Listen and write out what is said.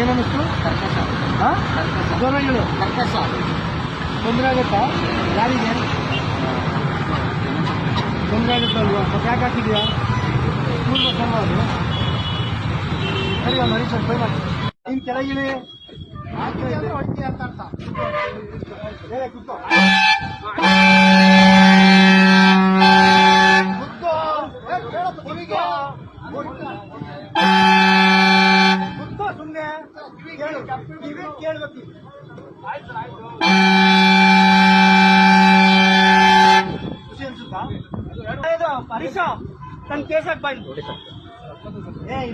ಏನನ್ನಿಸ್ತು? ಕರ್ಕಶ. ಜೋರ ಹೇಳು. ಕರ್ಕಶ. ತೊಂದರೆ ಆಗುತ್ತಾ ಯಾರಿಗೆ? ತೊಂದರೆ ಆಗುತ್ತಲ್ವಾ? ಮತ್ತೆ ಯಾಕೆ ಹಾಕಿದ್ಯಾ? ಸ್ಕೂಲ್ ಬಸ್ ಅಲ್ವಾ ಅದು? ಸರಿ ಒಂದು ಹರೀಶ್ ಟ್ರೈ ಮಾಡಿ. ನೀನು ಕೆಳಗಿಳಿ ಹೊಡ್ತಿ ಅಂತ ಅರ್ಥ. ಕೂತ್ಕೋ. ಕುತ್ಕೋ ಸುಮ್ಮನೆ ಕೇಳ್ಬೇಕು. ಖುಷಿ ಅನ್ಸುತ್ತಾ? ಹರೀಶ ನನ್ನ ಕೇಸ್ ಹಾಕಿ ಬಾಯ್.